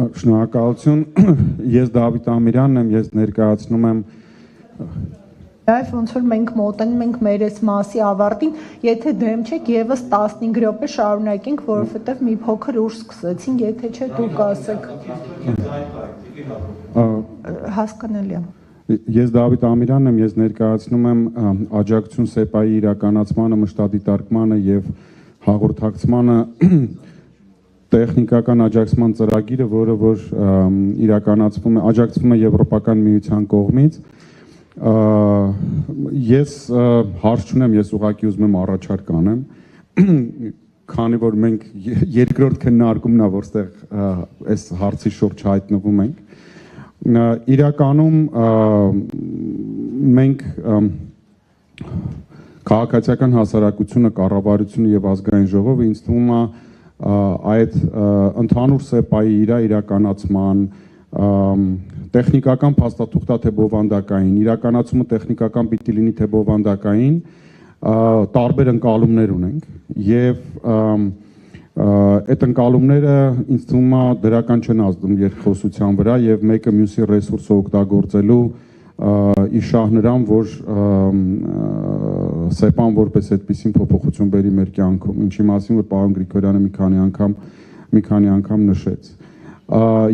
Շնորհակալություն, ես Դավիթ Ամիրյանն եմ, ես ներկայացնում եմ Նաև ոնց որ մենք մոտենում ենք մեր այս մասի ավարտին, եթե դեմ չեք, եւս 15 րոպե շարունակենք, որովհետեւ մի փոքր ուշ սկսեցինք, եթե չէ դուք ասեք։ Հասկանալի է։ Ես Դավիթ Ամիրյանն եմ, ես ներկայացնում եմ աջակցություն ՍԵՊԱ-ի իրականացմանը, մշտադիտարկմանը եւ հաղորդակցմանը տեխնիկական աջակցման ծրագիրը, որը որ իրականացվում է, աջակցվում է Եվրոպական միության կողմից։ Ես հարց չունեմ, ես ուղղակի ուզում եմ առաջարկ անեմ, քանի որ մենք երկրորդ քննարկումն է, որտեղ այս հարցի շուրջ հայտնվում ենք։ Իրականում մենք քաղաքացիական հասարակությունը, կառավարությունը եւ ազգային ժողովը ինձ թվում է այդ ընդհանուր ՍԵՊԱ-ի իրականացման տեխնիկական փաստաթուղթա թե բովանդակային, իրականացումը տեխնիկական պիտի լինի թե բովանդակային, տարբեր ընկալումներ ունենք եւ այդ ընկալումները ինձ թվում է դրական չեն ազդում երկխոսության վրա եւ մեկը մյուսի ռեսուրսը օգտագործելու իշահ նրան, որ ՍԵՊԱ-ն որպես այդպիսին փոփոխություն բերի մեր կյանքում, ինչի մասին որ պարոն Գրիգորյանը մի քանի անգամ նշեց։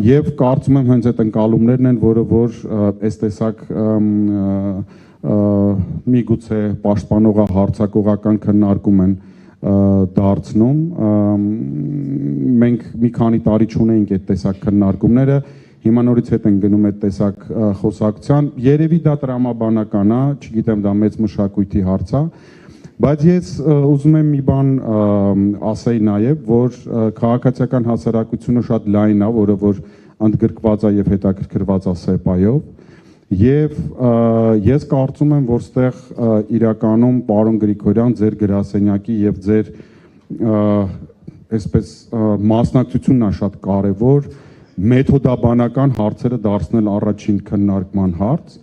Եվ կարծում եմ հենց այդ ընկալումներն են, որը որ այս տեսակ միգուցե պաշտպանողա հարցակողական քննարկում են դարձնում։ Մենք մի քանի տարի չունեինք այդ տեսակ քննարկումները, հիմա նորից հետ են գնում այդ տեսակ խոսակցության։ Երևի դա տրամաբանական է, չգիտեմ, դա մեծ մշակույթի հարց է, բայց ես ուզում եմ մի բան ասեի նաև, որ քաղաքացիական հասարակությունը շատ լայն է, որը որ ընդգրկված է եւ հետաքրքրված է ՍԵՊԱ-ով, եւ ես կարծում եմ, որ ստեղ իրականում պարոն Գրիգորյան ձեր գրասենյակի եւ ձեր այսպես մասնակցությունն է շատ կարեւոր մեթոդաբանական հարցերը դարձնել առաջին քննարկման հարց,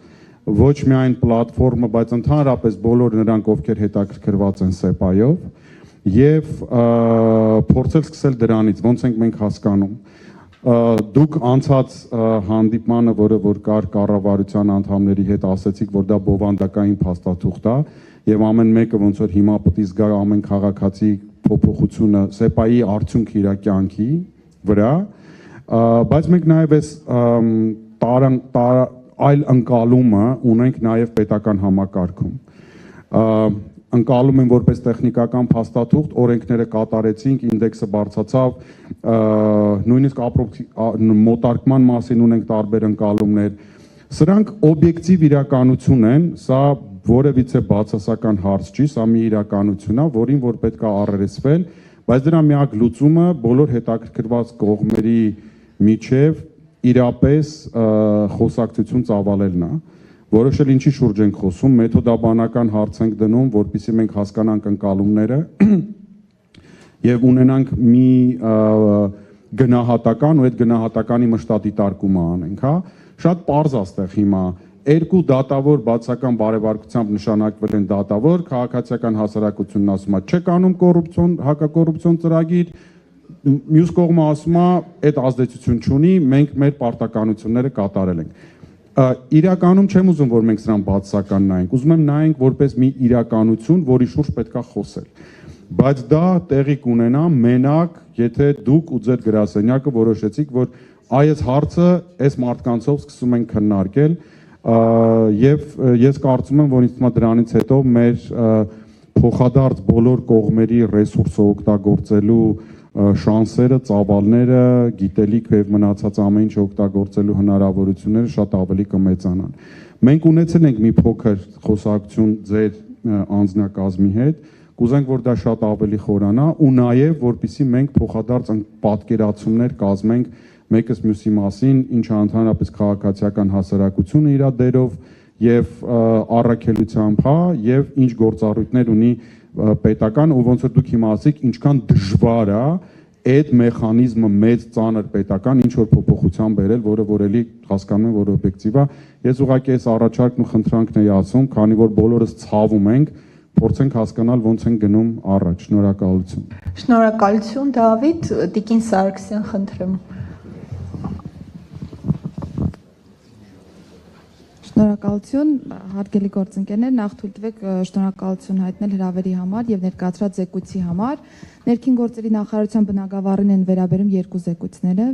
ոչ միայն պլատֆորմը, բայց ընդհանրապես բոլոր նրանք, ովքեր հետաքրքրված են ՍԵՊԱ-ով եւ փորձել սկսել դրանից, ոնց ենք մենք հասկանում։ Դուք անցած հանդիպմանը, որը որ կար կառավարության անդամների հետ, ասացիք, որ դա բովանդակային փաստաթուղթ է եւ ամեն մեկը ոնց որ հիմա պետք է զգա ամեն քաղաքացի փոփոխությունը ՍԵՊԱ-ի արդյունք իր կյանքի վրա, բայց մենք նաեւ այս այլ ընկալումը ունենք նաև պետական համակարգում։ Ընկալում են որպես տեխնիկական փաստաթուղթ, օրենքները կատարեցինք, ինդեքսը բարձրացավ, նույնիսկ մոտարկման մասին ունենք տարբեր ընկալումներ։ Սրանք օբյեկտիվ իրականություն են, սա որևիցե բացասական հարց չի, սա մի իրականություն է, որին որ պետք է առերեսվել, բայց դրա միակ լուծումը բոլոր հետաքրքրված կողմերի միջև իրապես խոսակցություն ծավալելն է, որոշել ինչի շուրջ ենք խոսում, մեթոդաբանական հարց ենք դնում, որպեսզի մենք հասկանանք ընկալումները եւ ունենանք մի գնահատական ու այդ գնահատականի մշտադիտարկումը անենք, հա։ Շատ պարզ է այստեղ հիմա երկու դատավոր բացական բարեվարկությամբ նշանակվել են դատավոր, քաղաքացիական հասարակությունն ասում է չեք անում կոռուպցիոն, հակակոռուպցիոն ծրագիր, մյուս կողմը ասում է այդ ազդեցություն չունի, մենք մեր պարտականությունները կատարել ենք։ Իրականում չեմ ուզում, որ մենք սրան բացասական նայենք, ուզում եմ նայենք որպես մի իրականություն, որի շուրջ պետք է խոսել։ Բայց դա տեղի կունենա մենակ, եթե դուք ու ձեր գրասենյակը որոշեցիք, որ այս հարցը այս մարդկանցով սկսում ենք քննարկել, եւ ես կարծում եմ, որ ինձ թվում է դրանից հետո մեր փոխադարձ բոլոր կողմերի ռեսուրսը օգտագործելու շանսերը, ծավալները, գիտելիք եւ մնացած ամեն ինչ օգտագործելու հնարավորությունները շատ ավելի կմեծանան։ Մենք ունեցել ենք մի փոքր խոսակցություն ձեր անձնակազմի հետ, կուզենք, որ դա շատ ավելի խորանա ու նաեւ որպեսզի մենք փոխադարձ պատկերացումներ կազմենք մեկս մյուսի մասին, ինչ ընդհանրապես քաղաքացիական հասարակությունը իր դերով եւ առաքելությամբ, հա, եւ ինչ գործառույթներ ունի պետական ու ոնց որ դուք հիմա ասիք, ինչքան դժվար է այդ մեխանիզմը մեծ ծանր պետական ինչ որ փոփոխության բերել, որը որ էլի հասկանում եմ, որ օբյեկտիվ է։ Ես ուղղակի այս առաջարկն ու խնդրանքն էի ասում, քանի որ բոլորս ցավում ենք, փորձենք հասկանալ ոնց են գնում առաջ։ Շնորհակալություն։ Շնորհակալություն, Դավիթ, Տիկին Սարգսյան, խնդրեմ։ Շնորհակալություն, հարգելի գործընկերներ, նախ թույլ տվեք շնորհակալություն հայտնել հրավերի համար եւ ներկայացրած զեկույցի համար։ Ներքին գործերի նախարարության բնագավառին են վերաբերում երկու զեկույցները։